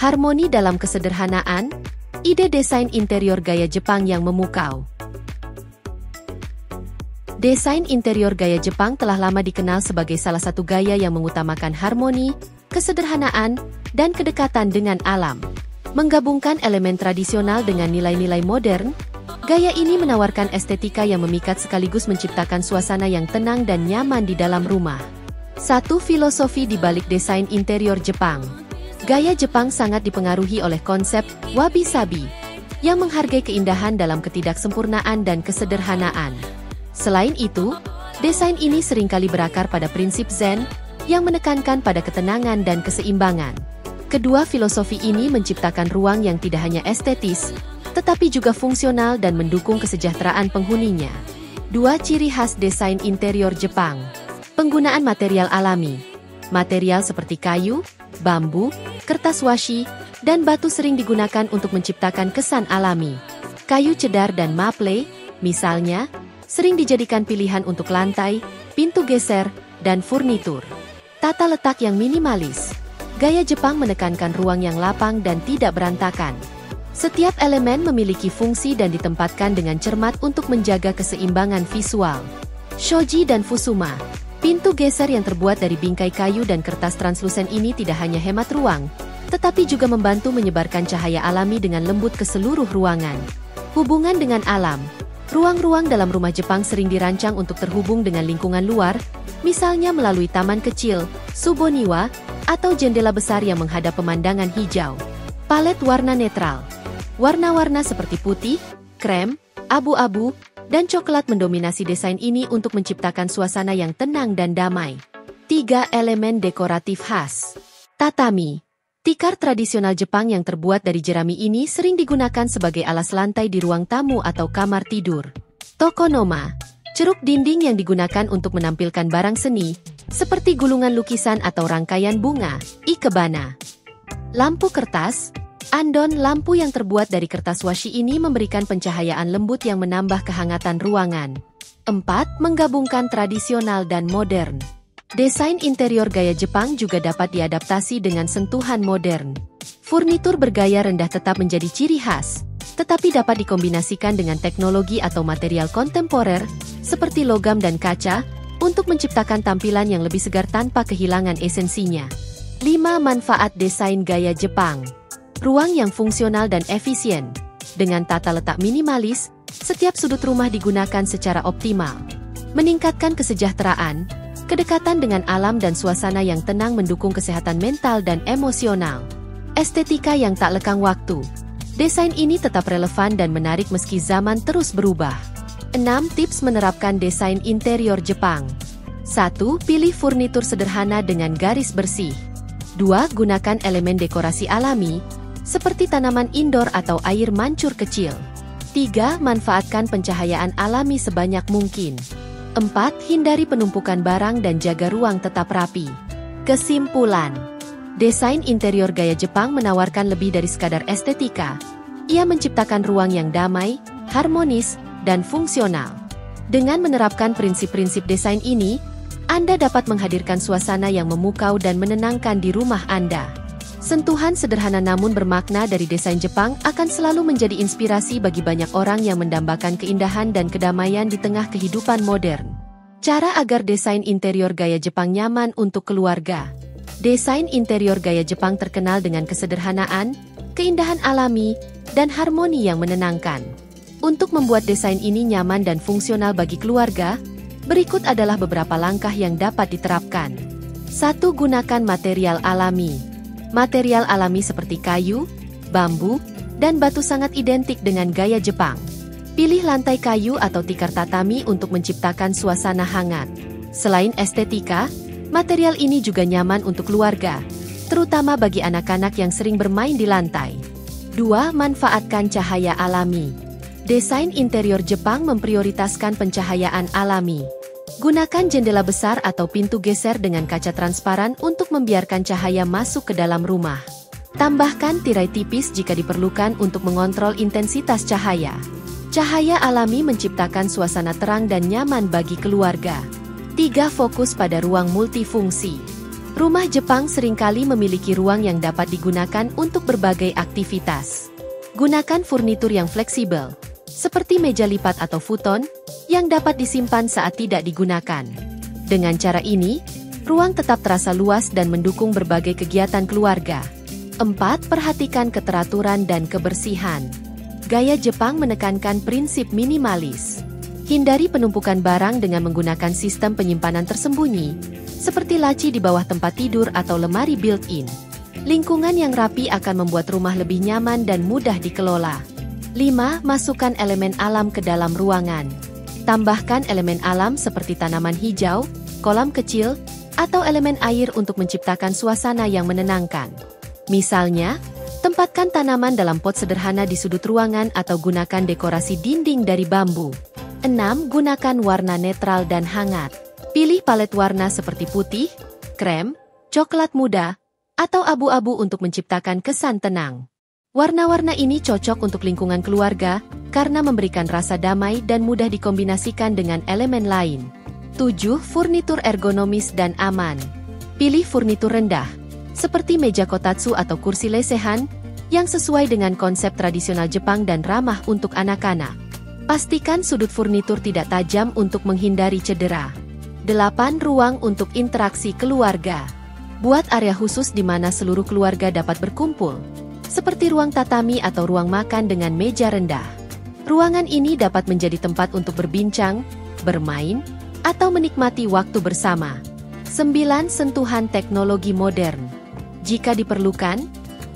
Harmoni dalam kesederhanaan, ide desain interior gaya Jepang yang memukau. Desain interior gaya Jepang telah lama dikenal sebagai salah satu gaya yang mengutamakan harmoni, kesederhanaan, dan kedekatan dengan alam. Menggabungkan elemen tradisional dengan nilai-nilai modern, gaya ini menawarkan estetika yang memikat sekaligus menciptakan suasana yang tenang dan nyaman di dalam rumah. Satu filosofi di balik desain interior Jepang. Gaya Jepang sangat dipengaruhi oleh konsep wabi-sabi, yang menghargai keindahan dalam ketidaksempurnaan dan kesederhanaan. Selain itu, desain ini seringkali berakar pada prinsip Zen, yang menekankan pada ketenangan dan keseimbangan. Kedua filosofi ini menciptakan ruang yang tidak hanya estetis, tetapi juga fungsional dan mendukung kesejahteraan penghuninya. Dua ciri khas desain interior Jepang. Penggunaan material alami. Material seperti kayu, bambu, kertas washi, dan batu sering digunakan untuk menciptakan kesan alami. Kayu cedar dan maple, misalnya, sering dijadikan pilihan untuk lantai, pintu geser, dan furnitur. Tata letak yang minimalis. Gaya Jepang menekankan ruang yang lapang dan tidak berantakan. Setiap elemen memiliki fungsi dan ditempatkan dengan cermat untuk menjaga keseimbangan visual. Shoji dan Fusuma. Pintu geser yang terbuat dari bingkai kayu dan kertas translusen ini tidak hanya hemat ruang, tetapi juga membantu menyebarkan cahaya alami dengan lembut ke seluruh ruangan. Hubungan dengan alam. Ruang-ruang dalam rumah Jepang sering dirancang untuk terhubung dengan lingkungan luar, misalnya melalui taman kecil, suboniwa, atau jendela besar yang menghadap pemandangan hijau. Palet warna netral. Warna-warna seperti putih, krem, abu-abu, dan coklat mendominasi desain ini untuk menciptakan suasana yang tenang dan damai. 3 elemen dekoratif khas. Tatami. Tikar tradisional Jepang yang terbuat dari jerami ini sering digunakan sebagai alas lantai di ruang tamu atau kamar tidur. Tokonoma. Ceruk dinding yang digunakan untuk menampilkan barang seni, seperti gulungan lukisan atau rangkaian bunga, ikebana. Lampu kertas. Andon lampu yang terbuat dari kertas washi ini memberikan pencahayaan lembut yang menambah kehangatan ruangan. 4. Menggabungkan tradisional dan modern. Desain interior gaya Jepang juga dapat diadaptasi dengan sentuhan modern. Furnitur bergaya rendah tetap menjadi ciri khas, tetapi dapat dikombinasikan dengan teknologi atau material kontemporer, seperti logam dan kaca, untuk menciptakan tampilan yang lebih segar tanpa kehilangan esensinya. 5. Manfaat desain gaya Jepang. Ruang yang fungsional dan efisien. Dengan tata letak minimalis, setiap sudut rumah digunakan secara optimal. Meningkatkan kesejahteraan, kedekatan dengan alam dan suasana yang tenang mendukung kesehatan mental dan emosional. Estetika yang tak lekang waktu. Desain ini tetap relevan dan menarik meski zaman terus berubah. 6. Tips menerapkan desain interior Jepang. 1. Pilih furnitur sederhana dengan garis bersih. 2. Gunakan elemen dekorasi alami, seperti tanaman indoor atau air mancur kecil. 3. Manfaatkan pencahayaan alami sebanyak mungkin. 4. Hindari penumpukan barang dan jaga ruang tetap rapi. Kesimpulan. Desain interior gaya Jepang menawarkan lebih dari sekadar estetika. Ia menciptakan ruang yang damai, harmonis, dan fungsional. Dengan menerapkan prinsip-prinsip desain ini, Anda dapat menghadirkan suasana yang memukau dan menenangkan di rumah Anda. Sentuhan sederhana namun bermakna dari desain Jepang akan selalu menjadi inspirasi bagi banyak orang yang mendambakan keindahan dan kedamaian di tengah kehidupan modern. Cara agar desain interior gaya Jepang nyaman untuk keluarga. Desain interior gaya Jepang terkenal dengan kesederhanaan, keindahan alami, dan harmoni yang menenangkan. Untuk membuat desain ini nyaman dan fungsional bagi keluarga, berikut adalah beberapa langkah yang dapat diterapkan. 1. Gunakan material alami. Material alami seperti kayu, bambu, dan batu sangat identik dengan gaya Jepang. Pilih lantai kayu atau tikar tatami untuk menciptakan suasana hangat. Selain estetika, material ini juga nyaman untuk keluarga, terutama bagi anak-anak yang sering bermain di lantai. 2. Manfaatkan cahaya alami. Desain interior Jepang memprioritaskan pencahayaan alami. Gunakan jendela besar atau pintu geser dengan kaca transparan untuk membiarkan cahaya masuk ke dalam rumah. Tambahkan tirai tipis jika diperlukan untuk mengontrol intensitas cahaya. Cahaya alami menciptakan suasana terang dan nyaman bagi keluarga. 3. Fokus pada ruang multifungsi. Rumah Jepang seringkali memiliki ruang yang dapat digunakan untuk berbagai aktivitas. Gunakan furnitur yang fleksibel, seperti meja lipat atau futon, yang dapat disimpan saat tidak digunakan. Dengan cara ini, ruang tetap terasa luas dan mendukung berbagai kegiatan keluarga. 4. Perhatikan keteraturan dan kebersihan. Gaya Jepang menekankan prinsip minimalis. Hindari penumpukan barang dengan menggunakan sistem penyimpanan tersembunyi, seperti laci di bawah tempat tidur atau lemari built-in. Lingkungan yang rapi akan membuat rumah lebih nyaman dan mudah dikelola. 5. Masukkan elemen alam ke dalam ruangan. Tambahkan elemen alam seperti tanaman hijau, kolam kecil, atau elemen air untuk menciptakan suasana yang menenangkan. Misalnya, tempatkan tanaman dalam pot sederhana di sudut ruangan atau gunakan dekorasi dinding dari bambu. 6. Gunakan warna netral dan hangat. Pilih palet warna seperti putih, krem, coklat muda, atau abu-abu untuk menciptakan kesan tenang. Warna-warna ini cocok untuk lingkungan keluarga karena memberikan rasa damai dan mudah dikombinasikan dengan elemen lain. 7. Furnitur ergonomis dan aman. Pilih furnitur rendah, seperti meja kotatsu atau kursi lesehan, yang sesuai dengan konsep tradisional Jepang dan ramah untuk anak-anak. Pastikan sudut furnitur tidak tajam untuk menghindari cedera. 8. Ruang untuk interaksi keluarga. Buat area khusus di mana seluruh keluarga dapat berkumpul, seperti ruang tatami atau ruang makan dengan meja rendah. Ruangan ini dapat menjadi tempat untuk berbincang, bermain, atau menikmati waktu bersama. 9. Sentuhan teknologi modern. Jika diperlukan,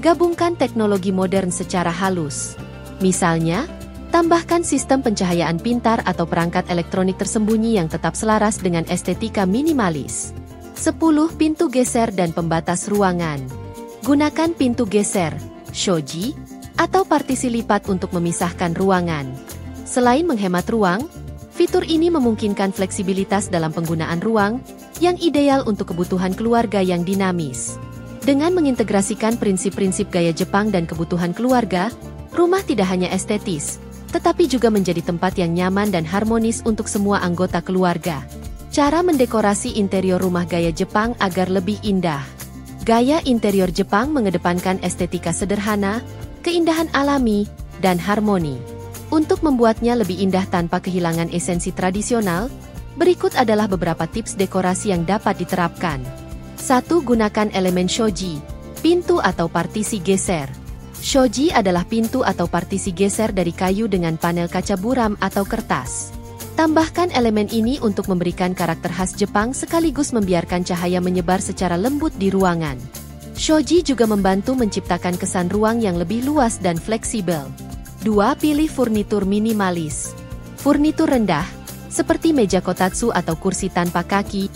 gabungkan teknologi modern secara halus. Misalnya, tambahkan sistem pencahayaan pintar atau perangkat elektronik tersembunyi yang tetap selaras dengan estetika minimalis. 10. Pintu geser dan pembatas ruangan. Gunakan pintu geser, shoji, atau partisi lipat untuk memisahkan ruangan. Selain menghemat ruang, fitur ini memungkinkan fleksibilitas dalam penggunaan ruang, yang ideal untuk kebutuhan keluarga yang dinamis. Dengan mengintegrasikan prinsip-prinsip gaya Jepang dan kebutuhan keluarga, rumah tidak hanya estetis, tetapi juga menjadi tempat yang nyaman dan harmonis untuk semua anggota keluarga. Cara mendekorasi interior rumah gaya Jepang agar lebih indah. Gaya interior Jepang mengedepankan estetika sederhana, keindahan alami, dan harmoni. Untuk membuatnya lebih indah tanpa kehilangan esensi tradisional, berikut adalah beberapa tips dekorasi yang dapat diterapkan. 1. Gunakan elemen shoji, pintu atau partisi geser. Shoji adalah pintu atau partisi geser dari kayu dengan panel kaca buram atau kertas. Tambahkan elemen ini untuk memberikan karakter khas Jepang sekaligus membiarkan cahaya menyebar secara lembut di ruangan. Shoji juga membantu menciptakan kesan ruang yang lebih luas dan fleksibel. 2. Pilih furnitur minimalis. Furnitur rendah, seperti meja kotatsu atau kursi tanpa kaki,